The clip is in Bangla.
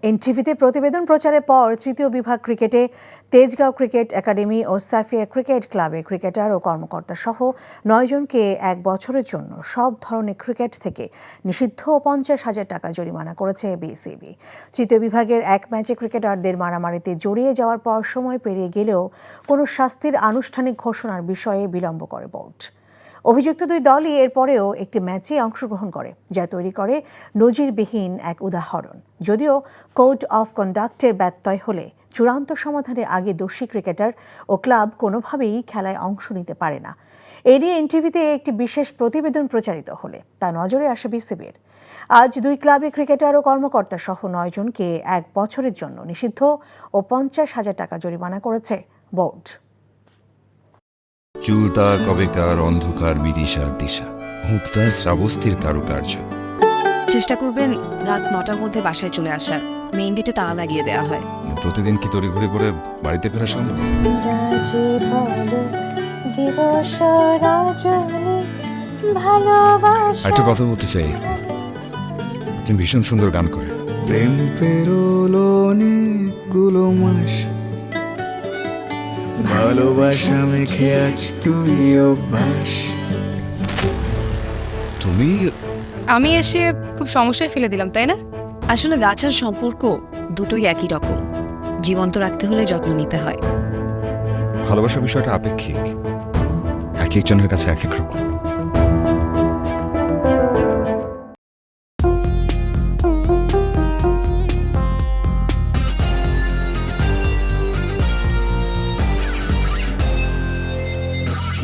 এনটিভিতে প্রতিবেদন প্রচারের পর তৃতীয় বিভাগ ক্রিকেটে তেজগাঁও ক্রিকেট একাডেমি ও সাফিয়া ক্রিকেট ক্লাবে ক্রিকেটার ও কর্মকর্তা সহ 9 জনকে 1 বছরের জন্য সব ধরনের ক্রিকেট থেকে নিষিদ্ধ ও 50,000 টাকা জরিমানা করেছে বিসিবি। তৃতীয় বিভাগের এক ম্যাচে ক্রিকেটারদের মারামারিতে জড়িয়ে যাওয়ার পর সময় পেরিয়ে গেলেও কোনো শাস্তির আনুষ্ঠানিক ঘোষণার বিষয়ে বিলম্ব করে বোর্ড। অভিযুক্ত দুই দলই এরপরেও একটি ম্যাচে অংশগ্রহণ করে, যা তৈরি করে নজিরবিহীন এক উদাহরণ। যদিও কোড অফ কন্ডাক্টের ব্যত্যয় হলে চূড়ান্ত সমাধানের আগে দোষী ক্রিকেটার ও ক্লাব কোনোভাবেই খেলায় অংশ নিতে পারে না। এ নিয়ে এনটিভিতে একটি বিশেষ প্রতিবেদন প্রচারিত হলে তা নজরে আসে বিসিবির। আজ দুই ক্লাবে ক্রিকেটার ও কর্মকর্তা সহ 9 জনকে 1 বছরের জন্য নিষিদ্ধ ও 50,000 টাকা জরিমানা করেছে বোর্ড। চুলতা কবেকার অন্ধকার বিদিশার দিশা, মুক্তার শ্রাবস্তির কারুকার্য। চেষ্টা করবেন রাত 9টার মধ্যে বাসায় চলে আসার। মেইন গেটে তালা লাগিয়ে দেওয়া হয়। প্রতিদিন কি তড়িঘড়ি করে বাড়িতে ফেরা সম্ভব? একটা কথা বলতে চাই, তুমি ভীষণ সুন্দর গান করে। প্রেম পেরোলো অনেকগুলো মাস, ভালোবাসা মেখে আজ তুই অভ্যাস। তুমি আমি এসে খুব সমস্যায় ফেলে দিলাম, তাই না? আসলে গাছ আর সম্পর্ক দুটোই একই রকম। জীবন্ত রাখতে হলে যত্ন নিতে হয়। ভালোবাসার বিষয়টা আপেক্ষিক, এক একজনের কাছে এক এক রকম।